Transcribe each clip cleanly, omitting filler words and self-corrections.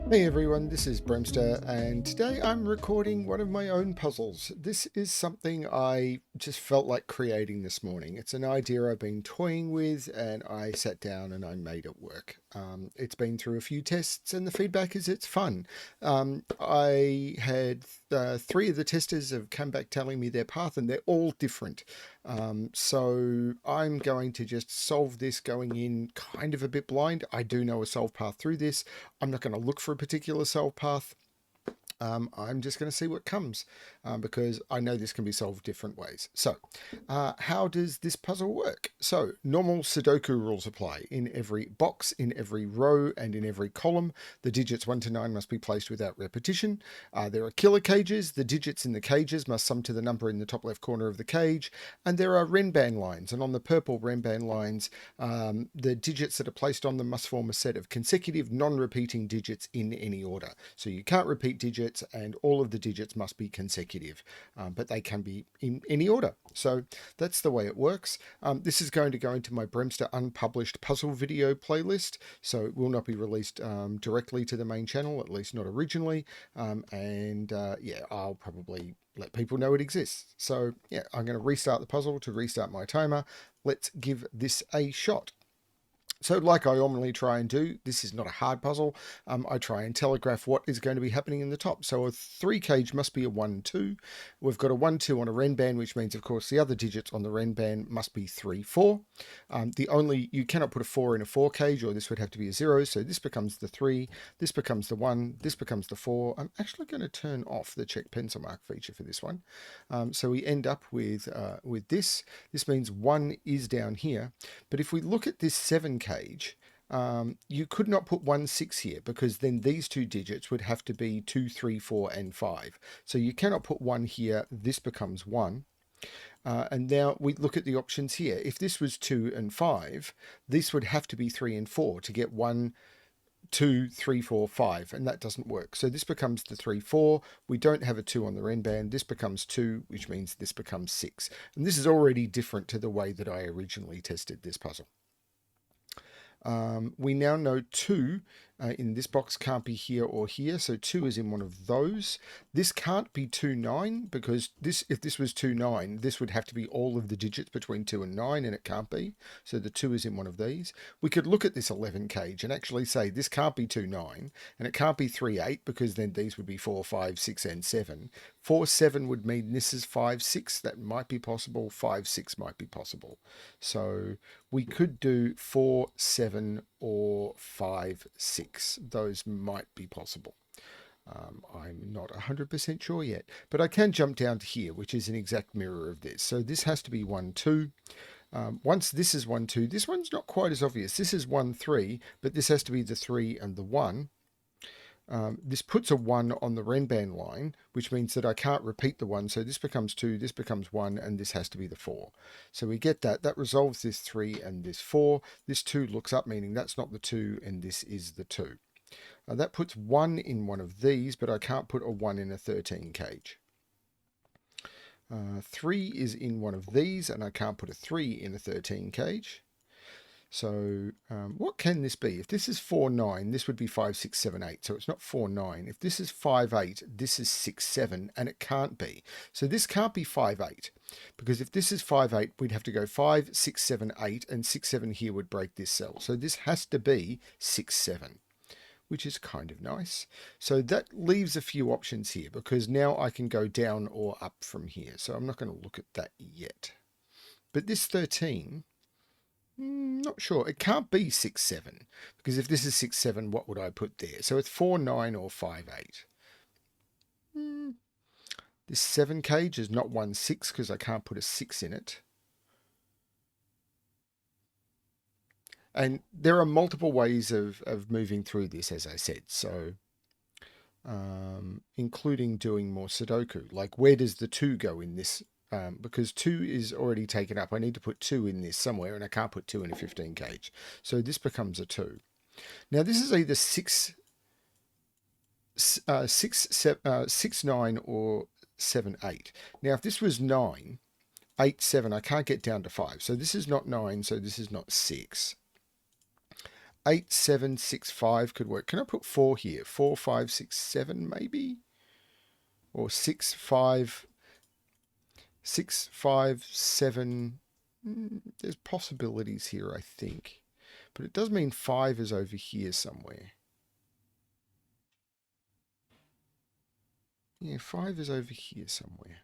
Hey everyone, this is Bremster, and today I'm recording one of my own puzzles. This is something I just felt like creating this morning. It's an idea I've been toying with, and I sat down and I made it work. It's been through a few tests, and the feedback is it's fun. I had three of the testers have come back telling me their path, and they're all different. So I'm going to just solve this going in kind of a bit blind. I do know a solve path through this. I'm not going to look for a particular solve path. I'm just going to see what comes because I know this can be solved different ways. So, how does this puzzle work? So, normal Sudoku rules apply. In every box, in every row, and in every column, the digits 1 to 9 must be placed without repetition. There are killer cages. The digits in the cages must sum to the number in the top left corner of the cage. And there are Renban lines. And on the purple Renban lines, the digits that are placed on them must form a set of consecutive non-repeating digits in any order. So you can't repeat digits, and all of the digits must be consecutive, but they can be in any order. So that's the way it works. This is going to go into my Bremster unpublished puzzle video playlist, so it will not be released directly to the main channel, at least not originally. Yeah, I'll probably let people know it exists. So yeah, I'm going to restart the puzzle to restart my timer. Let's give this a shot. So like I normally try and do, this is not a hard puzzle. I try and telegraph what is going to be happening in the top. So a 3 cage must be a 1, 2. We've got a 1, 2 on a Renban, which means, of course, the other digits on the Renban must be 3, 4. You cannot put a 4 in a 4 cage, or this would have to be a 0. So this becomes the 3, this becomes the 1, this becomes the 4. I'm actually going to turn off the check pencil mark feature for this one. So we end up with this. This means 1 is down here. But if we look at this 7 cage, you could not put 1, 6 here because then these two digits would have to be 2, 3, 4, and 5. So you cannot put 1 here. This becomes 1. And now we look at the options here. If this was 2 and 5, this would have to be 3 and 4 to get 1, 2, 3, 4, 5, and that doesn't work. So this becomes the 3, 4. We don't have a 2 on the Renban. This becomes 2, which means this becomes 6. And this is already different to the way that I originally tested this puzzle. We now know 2 in this box can't be here or here, so 2 is in one of those. This can't be 2, 9, because if this was 2, 9, this would have to be all of the digits between 2 and 9, and it can't be. So the 2 is in one of these. We could look at this 11 cage and actually say this can't be 2, 9, and it can't be 3, 8, because then these would be 4, 5, 6, and 7. 4, 7 would mean this is 5, 6. That might be possible. 5, 6 might be possible. So we could do 4, 7, or 5, 6. Those might be possible. I'm not 100% sure yet, but I can jump down to here, which is an exact mirror of this. So this has to be 1, 2. Once this is 1, 2, this one's not quite as obvious. This is 1, 3, but this has to be the 3 and the 1. This puts a 1 on the Renban line, which means that I can't repeat the 1. So this becomes 2, this becomes 1, and this has to be the 4. So we get that. That resolves this 3 and this 4. This 2 looks up, meaning that's not the 2, and this is the 2. That puts 1 in one of these, but I can't put a 1 in a 13 cage. 3 is in one of these, and I can't put a 3 in a 13 cage. So what can this be? If this is 4, 9, this would be 5, 6, 7, 8. So it's not 4, 9. If this is 5, 8, this is 6, 7, and it can't be. So this can't be 5, 8, because if this is 5, 8, we'd have to go 5, 6, 7, 8, and 6, 7 here would break this cell. So this has to be 6, 7, which is kind of nice. So that leaves a few options here, because now I can go down or up from here. So I'm not going to look at that yet. But this 13... not sure. It can't be 6, 7, because if this is 6, 7, what would I put there? So it's 4, 9, or 5, 8. This 7 cage is not 1, 6, because I can't put a 6 in it. And there are multiple ways of moving through this, as I said. So including doing more Sudoku. Like, where does the 2 go in this? Because 2 is already taken up. I need to put 2 in this somewhere, and I can't put 2 in a 15 cage. So this becomes a 2. Now this is either 6, 9, or 7, 8. Now if this was 9, 8, 7, I can't get down to 5. So this is not 9, so this is not 6. 8, 7, 6, 5 could work. Can I put 4 here? 4, 5, 6, 7 maybe? Or 6, 5, 6, 5, 7. There's possibilities here, I think. But it does mean 5 is over here somewhere. Yeah, 5 is over here somewhere.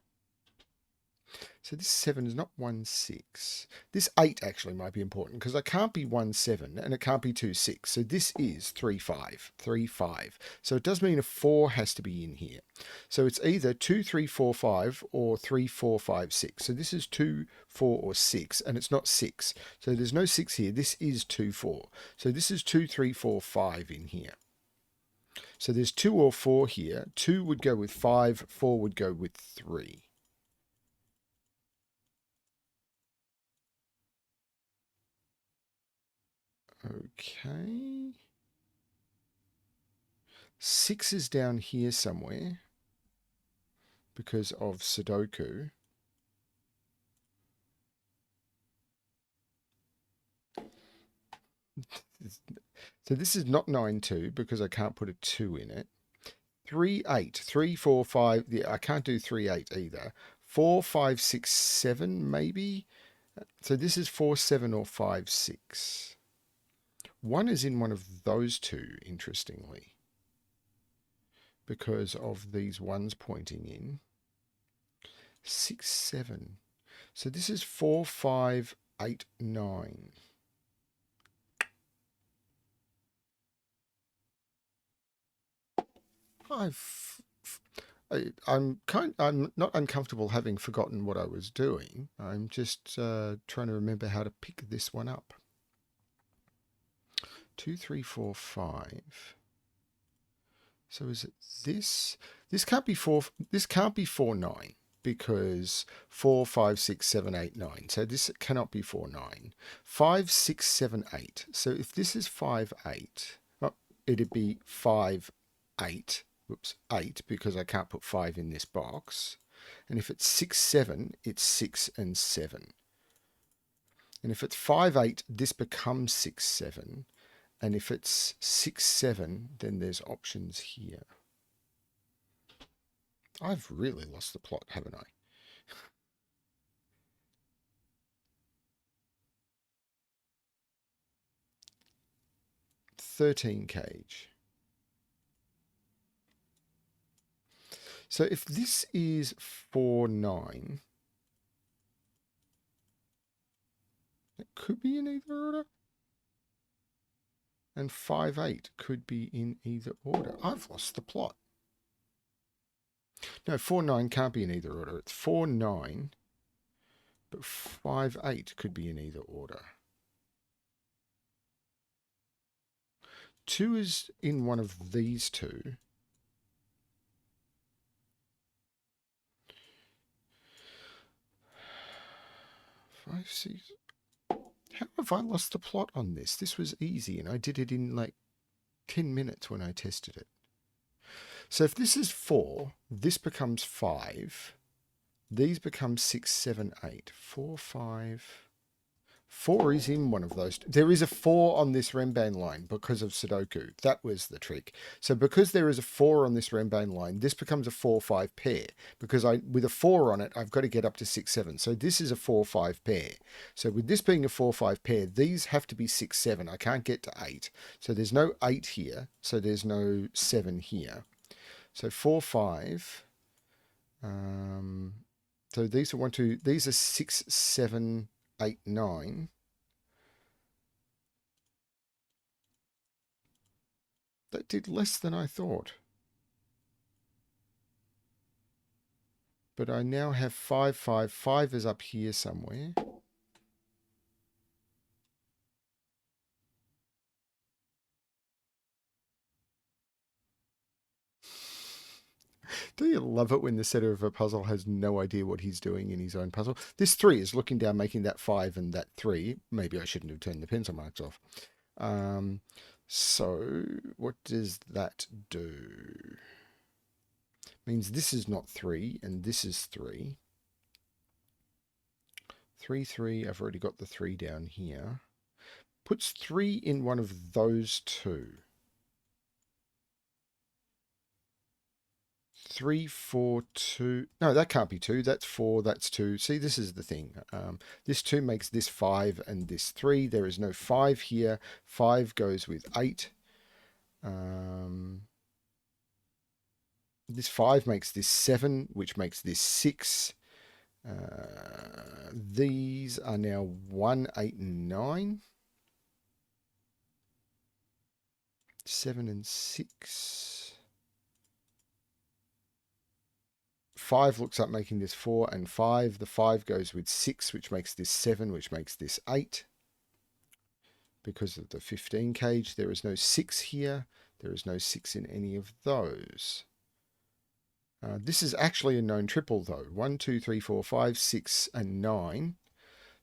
So this 7 is not 1, 6. This 8 actually might be important because it can't be 1, 7 and it can't be 2, 6. So this is 3, 5. 3, 5. So it does mean a 4 has to be in here. So it's either 2, 3, 4, 5 or 3, 4, 5, 6. So this is 2, 4 or 6 and it's not 6. So there's no 6 here. This is 2, 4. So this is 2, 3, 4, 5 in here. So there's 2 or 4 here. 2 would go with 5. 4 would go with 3. Okay. 6 is down here somewhere because of Sudoku. So this is not 9, 2 because I can't put a 2 in it. 3, 8. 3, 4, 5. Yeah, I can't do 3, 8 either. 4, 5, 6, 7 maybe. So this is 4, 7 or 5, 6. 1 is in one of those two, interestingly, because of these ones pointing in. 6, 7. So this is 4, 5, 8, 9. I'm not uncomfortable having forgotten what I was doing. I'm just trying to remember how to pick this one up. 2, 3, 4, 5. So is it this? This can't be 4. This can't be 4, 9 because 4, 5, 6, 7, 8, 9. So this cannot be 4, 9. 5, 6, 7, 8. So if this is 5, 8, well, it'd be 5, 8. Whoops, 8 because I can't put 5 in this box. And if it's 6, 7, it's 6 and 7. And if it's 5, 8, this becomes 6, 7. And if it's 6, 7, then there's options here. I've really lost the plot, haven't I? 13 cage. So if this is 4, 9, it could be in either order. And 5, 8 could be in either order. I've lost the plot. No, 4, 9 can't be in either order. It's 4, 9, but 5, 8 could be in either order. 2 is in one of these two. 5, 6. How have I lost the plot on this? This was easy and I did it in like 10 minutes when I tested it. So if this is 4, this becomes 5. These become 6, 7, 8. 4, 5. 4 is in one of those. There is a 4 on this Renban line because of Sudoku. That was the trick. So because there is a 4 on this Renban line, this becomes a 4, 5 pair. Because with a 4 on it, I've got to get up to 6, 7. So this is a 4, 5 pair. So with this being a 4, 5 pair, these have to be 6, 7. I can't get to 8. So there's no 8 here. So there's no 7 here. So 4, 5. So these are 1, 2. These are 6, 7, 8, 9. That did less than I thought. But I now have 5, 5. 5 is up here somewhere. Do you love it when the setter of a puzzle has no idea what he's doing in his own puzzle? This 3 is looking down, making that 5 and that 3. Maybe I shouldn't have turned the pencil marks off. So what does that do? Means this is not 3 and this is 3. 3, 3. I've already got the 3 down here. puts 3 in one of those two. 3, 4, 2. No, that can't be 2. That's 4. That's 2. See, this is the thing. This 2 makes this 5 and this 3. There is no 5 here. 5 goes with 8. This 5 makes this 7, which makes this 6. These are now 1, 8, and 9. 7 and 6. 5 looks up making this 4 and 5. The 5 goes with 6, which makes this 7, which makes this 8. Because of the 15 cage, there is no 6 here. There is no 6 in any of those. This is actually a known triple, though. 1, 2, 3, 4, 5, 6, and 9.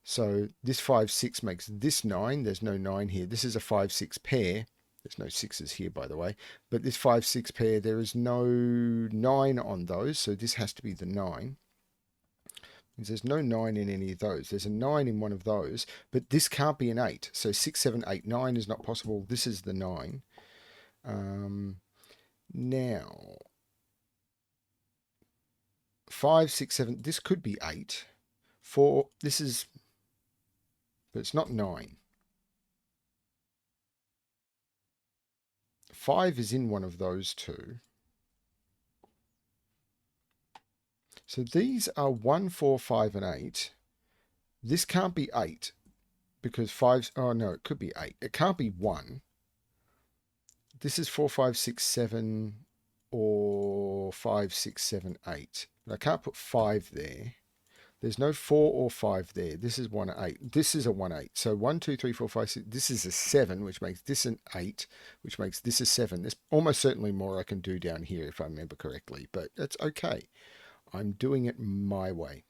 So this 5, 6 makes this 9. There's no 9 here. This is a 5, 6 pair. There's no 6s here, by the way. But this 5, 6 pair, there is no 9 on those. So this has to be the 9. There's no 9 in any of those. There's a 9 in one of those. But this can't be an 8. So 6, 7, 8, 9 is not possible. This is the 9. Now, 5, 6, 7. This could be 8. 4. This is... But it's not 9. 5 is in one of those two. So these are 1, 4, 5, and 8. This can't be 8 because 5's... Oh, no, it could be 8. It can't be 1. This is 4, 5, 6, 7 or 5, 6, 7, 8. But I can't put 5 there. There's no 4 or 5 there. This is 1, 8. This is a 1, 8. So 1, 2, 3, 4, 5, 6. This is a 7, which makes this an 8, which makes this a 7. There's almost certainly more I can do down here if I remember correctly, but that's okay. I'm doing it my way.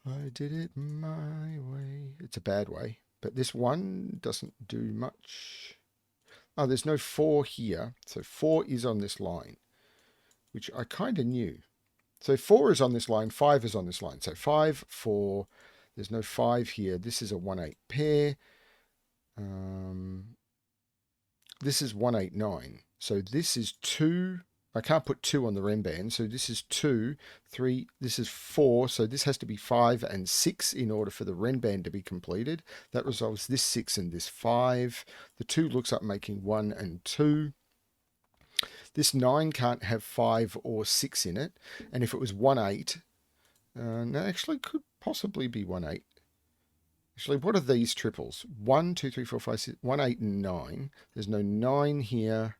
I did it my way. It's a bad way, but this one doesn't do much. Oh, there's no 4 here. So 4 is on this line, which I kind of knew. So 4 is on this line, 5 is on this line. So 5, 4, there's no 5 here. This is a 1, 8 pair. This is 1, 8, 9. So this is 2. I can't put 2 on the Renban. So this is 2, 3, this is 4. So this has to be 5 and 6 in order for the Renban to be completed. That resolves this 6 and this 5. The 2 looks up making 1 and 2. This 9 can't have 5 or 6 in it. And if it was 1, 8, no, actually could possibly be 1, 8. Actually, what are these triples? 1, 2, 3, 4, 5, 6, 1, 8, and 9. There's no 9 here.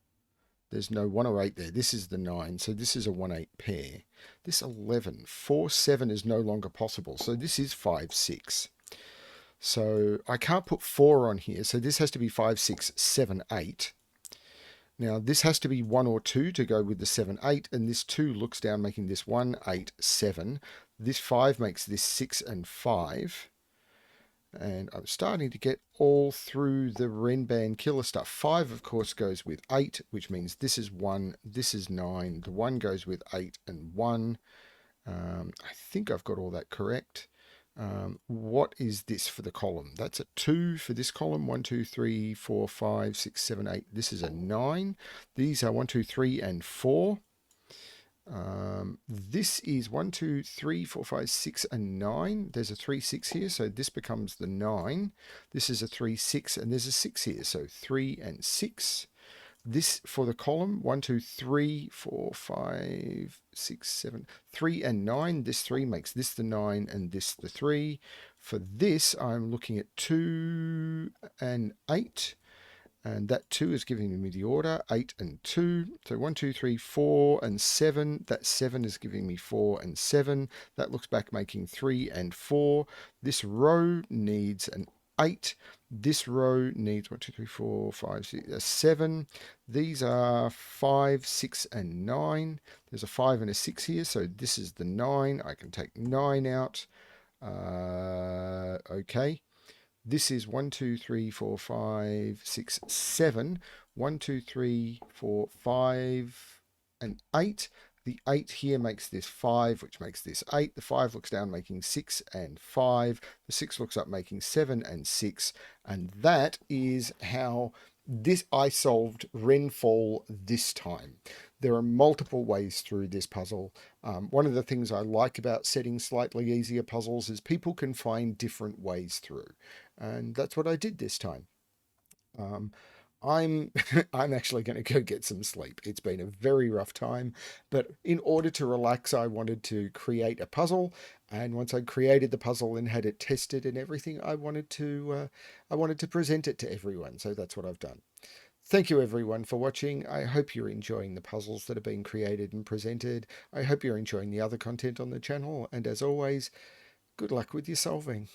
There's no 1 or 8 there. This is the 9. So this is a 1, 8 pair. This 11. 4, 7 is no longer possible. So this is 5, 6. So I can't put 4 on here. So this has to be 5, 6, 7, 8. Now, this has to be 1 or 2 to go with the 7, 8, and this 2 looks down, making this 1, 8, 7. This 5 makes this 6 and 5. And I'm starting to get all through the Renban killer stuff. 5, of course, goes with 8, which means this is 1, this is 9. The 1 goes with 8 and 1. I think I've got all that correct. What is this for the column? That's a 2 for this column. 1, 2, 3, 4, 5, 6, 7, 8. This is a 9. These are 1, 2, 3, and 4. This is 1, 2, 3, 4, 5, 6, and 9. There's a 3, 6 here, so this becomes the 9. This is a 3, 6, and there's a 6 here, so 3 and 6. This for the column, 1, 2, 3, 4, 5, 6, 7, 3 and 9. This 3 makes this the 9 and this the 3. For this, I'm looking at 2 and 8. And that 2 is giving me the order, 8 and 2. So 1, 2, 3, 4 and 7. That 7 is giving me 4 and 7. That looks back making 3 and 4. This row needs an 8. This row needs 1, 2, 3, 4, 5, 6, 7. These are 5, 6, and 9. There's a 5 and a 6 here, so this is the 9. I can take 9 out. Okay. This is 1, 2, 3, 4, 5, 6, 7. 1, 2, 3, 4, 5, and 8. The 8 here makes this 5, which makes this 8. The 5 looks down, making 6 and 5. The 6 looks up, making 7 and 6. And that is how this I solved Ren-fall this time. There are multiple ways through this puzzle. One of the things I like about setting slightly easier puzzles is people can find different ways through. And that's what I did this time. Um, I'm I'm actually going to go get some sleep. It's been a very rough time, but in order to relax, I wanted to create a puzzle. And once I created the puzzle and had it tested and everything, I wanted to present it to everyone. So that's what I've done. Thank you everyone for watching. I hope you're enjoying the puzzles that are being created and presented. I hope you're enjoying the other content on the channel. And as always, good luck with your solving.